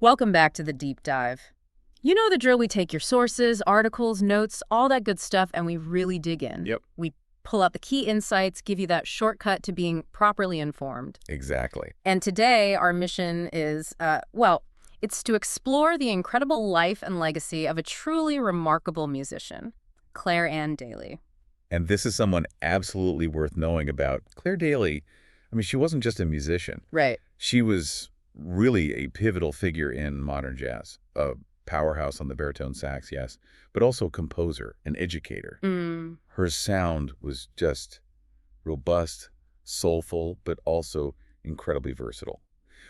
Welcome back to the deep dive. You know the drill. We take your sources, articles, notes, all that good stuff, and we really dig in. Yep. We pull out the key insights, give you that shortcut to being properly informed. Exactly. And today, our mission is, well, it's to explore the incredible life and legacy of a truly remarkable musician, Anne Daly. And this is someone absolutely worth knowing about. Claire Daly, I mean, she wasn't just a musician. Right. She was really a pivotal figure in modern jazz, a powerhouse on the baritone sax, yes, but also a composer, an educator. Her sound was just robust, soulful, but also incredibly versatile.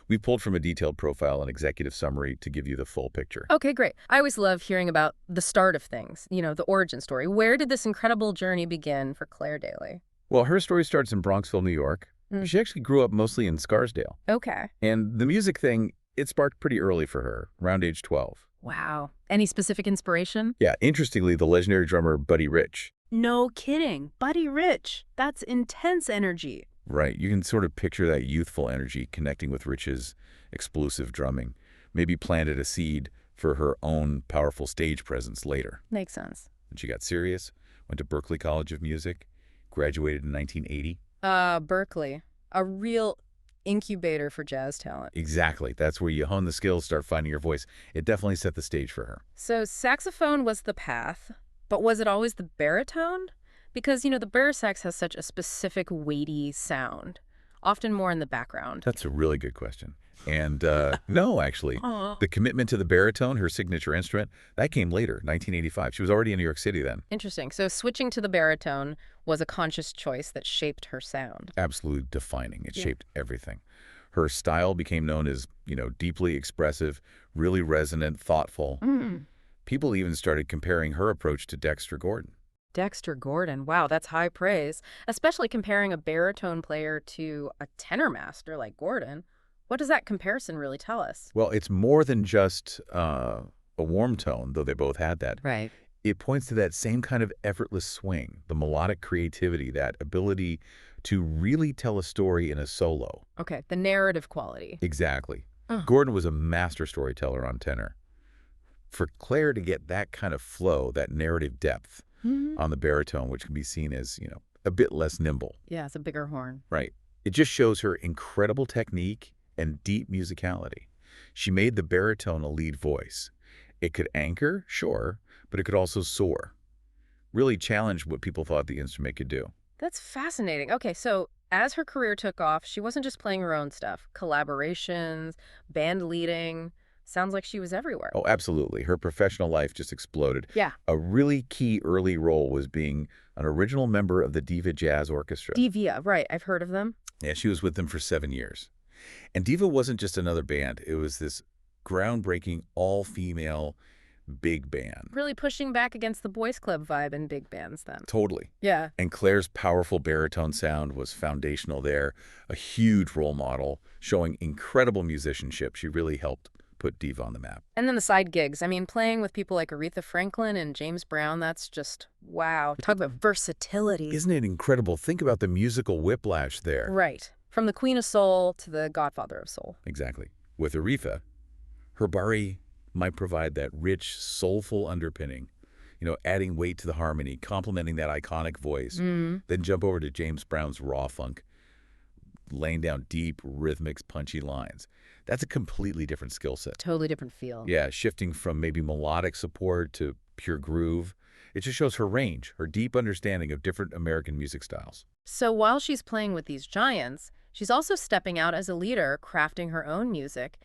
We pulled from a detailed profile and executive summary to give you the full picture. Okay, great. I always love hearing about the start of things, the origin story. Where did this incredible journey begin for Claire Daly? Well, her story starts in Bronxville, New York. She actually grew up mostly in Scarsdale. Okay. And the music thing, it sparked pretty early for her, around age 12. Wow. Any specific inspiration? Yeah, interestingly, the legendary drummer Buddy Rich. No kidding. Buddy Rich. That's intense energy. Right. You can sort of picture that youthful energy connecting with Rich's explosive drumming. Maybe planted a seed for her own powerful stage presence later. Makes sense. And she got serious, went to Berklee College of Music, graduated in 1980. Berklee. A real incubator for jazz talent. Exactly. That's where you hone the skills, start finding your voice. It definitely set the stage for her. So saxophone was the path, but was it always the baritone? Because, the barisax has such a specific weighty sound, often more in the background. That's a really good question. And no, actually. The commitment to the baritone, her signature instrument, that came later, 1985. She was already in New York City then. Interesting. So switching to the baritone was a conscious choice that shaped her sound. Absolutely defining. It shaped everything. Her style became known as, deeply expressive, really resonant, thoughtful. People even started comparing her approach to Dexter Gordon. Dexter Gordon. Wow, that's high praise. Especially comparing a baritone player to a tenor master like Gordon. What does that comparison really tell us? Well, it's more than just a warm tone, though they both had that. Right. It points to that same kind of effortless swing, the melodic creativity, that ability to really tell a story in a solo. Okay, the narrative quality. Exactly. Gordon was a master storyteller on tenor. For Claire to get that kind of flow, that narrative depth on the baritone, which can be seen as, a bit less nimble. Yeah, it's a bigger horn. Right. It just shows her incredible technique and deep musicality. She made the baritone a lead voice. It could anchor, sure, but it could also soar. Really challenge what people thought the instrument could do. That's fascinating. Okay, so as her career took off, she wasn't just playing her own stuff. Collaborations, band leading. Sounds like she was everywhere. Oh, absolutely. Her professional life just exploded. Yeah. A really key early role was being an original member of the DIVA Jazz Orchestra. DIVA, right. I've heard of them. Yeah, she was with them for 7 years. And DIVA wasn't just another band. It was this groundbreaking, all-female big band. Really pushing back against the boys club vibe in big bands then. Totally. Yeah. And Claire's powerful baritone sound was foundational there, a huge role model, showing incredible musicianship. She really helped put DIVA on the map. And then the side gigs. I mean, playing with people like Aretha Franklin and James Brown, that's just, wow. Talk about versatility. Isn't it incredible? Think about the musical whiplash there. Right. From the Queen of Soul to the Godfather of Soul. Exactly. With Aretha, her bari might provide that rich, soulful underpinning, adding weight to the harmony, complementing that iconic voice. Then jump over to James Brown's raw funk, laying down deep, rhythmic, punchy lines. That's a completely different skill set. Totally different feel. Yeah, shifting from maybe melodic support to pure groove. It just shows her range, her deep understanding of different American music styles. So while she's playing with these giants, she's also stepping out as a leader, crafting her own music.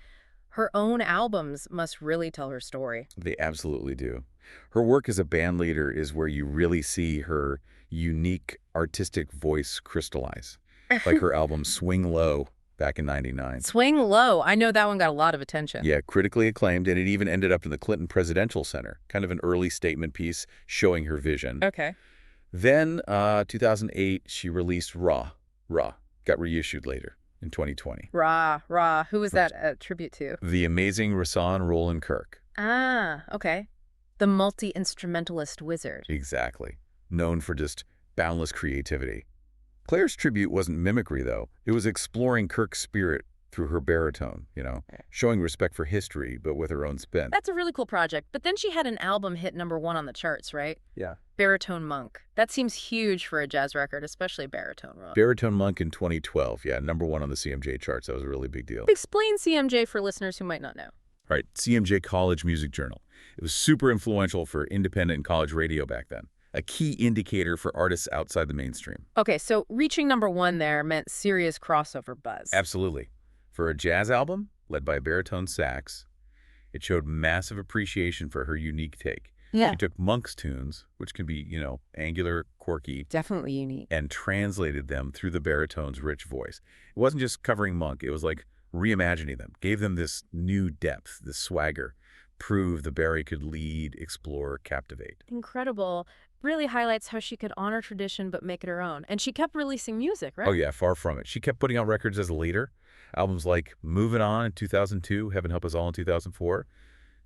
Her own albums must really tell her story. They absolutely do. Her work as a band leader is where you really see her unique artistic voice crystallize. Like her album Swing Low back in '99. Swing Low. I know that one got a lot of attention. Yeah, critically acclaimed, and it even ended up in the Clinton Presidential Center. Kind of an early statement piece showing her vision. Okay. Then, 2008, she released Raw. Got reissued later in 2020. Raw. Who was that a tribute to? The amazing Rahsaan Roland Kirk. Ah, okay. The multi-instrumentalist wizard. Exactly. Known for just boundless creativity. Claire's tribute wasn't mimicry, though. It was exploring Kirk's spirit through her baritone, showing respect for history, but with her own spin. That's a really cool project. But then she had an album hit #1 on the charts, right? Yeah. Baritone Monk. That seems huge for a jazz record, especially baritone rock. Baritone Monk in 2012, yeah, #1 on the CMJ charts. That was a really big deal. Explain CMJ for listeners who might not know. Right, CMJ College Music Journal. It was super influential for independent and college radio back then, a key indicator for artists outside the mainstream. Okay, so reaching #1 there meant serious crossover buzz. Absolutely. For a jazz album led by Baritone Sax, it showed massive appreciation for her unique take. Yeah. She took Monk's tunes, which can be, angular, quirky, Definitely unique. and translated them through the baritone's rich voice. It wasn't just covering Monk. It was like reimagining them, gave them this new depth, this swagger, proved the Bari could lead, explore, captivate. Incredible. Really highlights how she could honor tradition but make it her own. And she kept releasing music, right? Oh yeah, far from it. She kept putting out records as a leader. Albums like Moving On in 2002, Heaven Help Us All in 2004,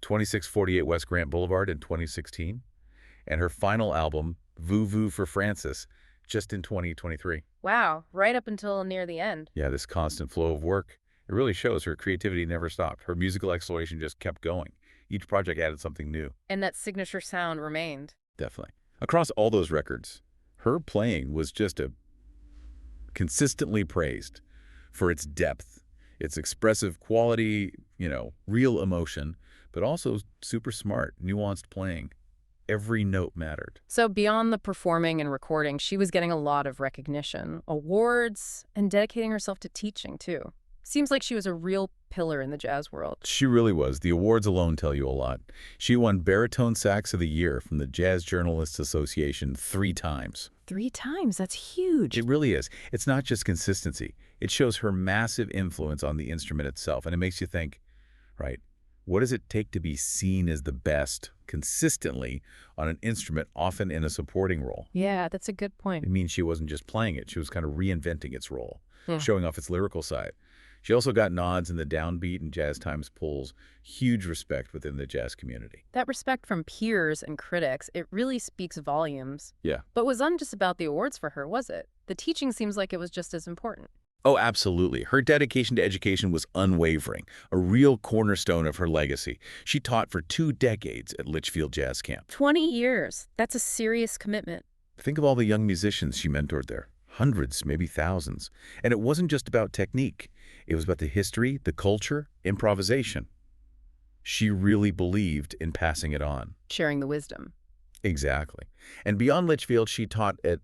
2648 West Grant Boulevard in 2016, and her final album, Voo Voo for Francis, just in 2023. Wow, right up until near the end. Yeah, this constant flow of work, it really shows her creativity never stopped. Her musical exploration just kept going. Each project added something new. And that signature sound remained. Definitely. Across all those records, her playing was just consistently praised for its depth, its expressive quality, real emotion, but also super smart, nuanced playing. Every note mattered. So beyond the performing and recording, she was getting a lot of recognition, awards, and dedicating herself to teaching, too. Seems like she was a real pillar in the jazz world. She really was. The awards alone tell you a lot. She won Baritone Sax of the Year from the Jazz Journalists Association 3 times. 3 times? That's huge. It really is. It's not just consistency. It shows her massive influence on the instrument itself, and it makes you think, right, what does it take to be seen as the best consistently on an instrument, often in a supporting role? Yeah, that's a good point. It means she wasn't just playing it. She was kind of reinventing its role, showing off its lyrical side. She also got nods in the Downbeat and Jazz Times polls, huge respect within the jazz community. That respect from peers and critics, it really speaks volumes. Yeah. But it wasn't just about the awards for her, was it? The teaching seems like it was just as important. Oh, absolutely. Her dedication to education was unwavering, a real cornerstone of her legacy. She taught for 2 decades at Litchfield Jazz Camp. 20 years. That's a serious commitment. Think of all the young musicians she mentored there. Hundreds, maybe thousands. And it wasn't just about technique. It was about the history, the culture, improvisation. She really believed in passing it on. Sharing the wisdom. Exactly. And beyond Litchfield, she taught at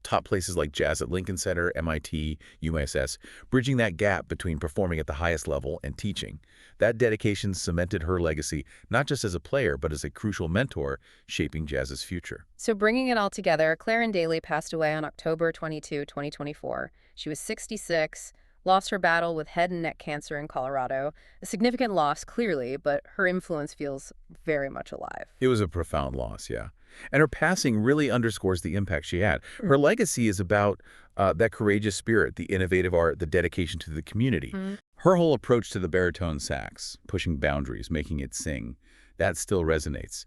top places like jazz at Lincoln Center, MIT, USS, bridging that gap between performing at the highest level and teaching. That dedication cemented her legacy, not just as a player, but as a crucial mentor shaping jazz's future. So bringing it all together, Anne Daly passed away on October 22, 2024. She was 66, lost her battle with head and neck cancer in Colorado. A significant loss, clearly, but her influence feels very much alive. It was a profound loss, yeah. And her passing really underscores the impact she had. Her legacy is about that courageous spirit, the innovative art, the dedication to the community. Her whole approach to the baritone sax, pushing boundaries, making it sing, that still resonates.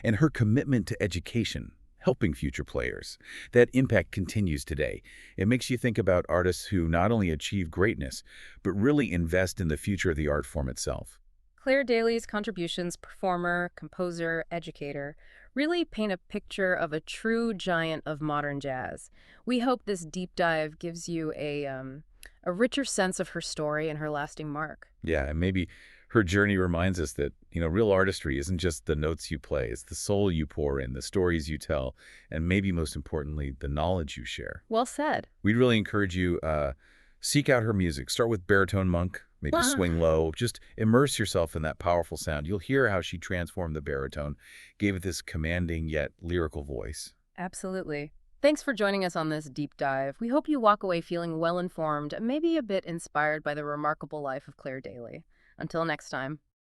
And her commitment to education, helping future players, that impact continues today. It makes you think about artists who not only achieve greatness, but really invest in the future of the art form itself. Anne Daly's contributions, performer, composer, educator, really paint a picture of a true giant of modern jazz. We hope this deep dive gives you a richer sense of her story and her lasting mark. Yeah, and maybe her journey reminds us that, real artistry isn't just the notes you play. It's the soul you pour in, the stories you tell, and maybe most importantly, the knowledge you share. Well said. We'd really encourage you, seek out her music. Start with Baritone Monk, maybe swing low. Just immerse yourself in that powerful sound. You'll hear how she transformed the baritone, gave it this commanding yet lyrical voice. Absolutely. Thanks for joining us on this deep dive. We hope you walk away feeling well-informed and maybe a bit inspired by the remarkable life of Anne Daly. Until next time.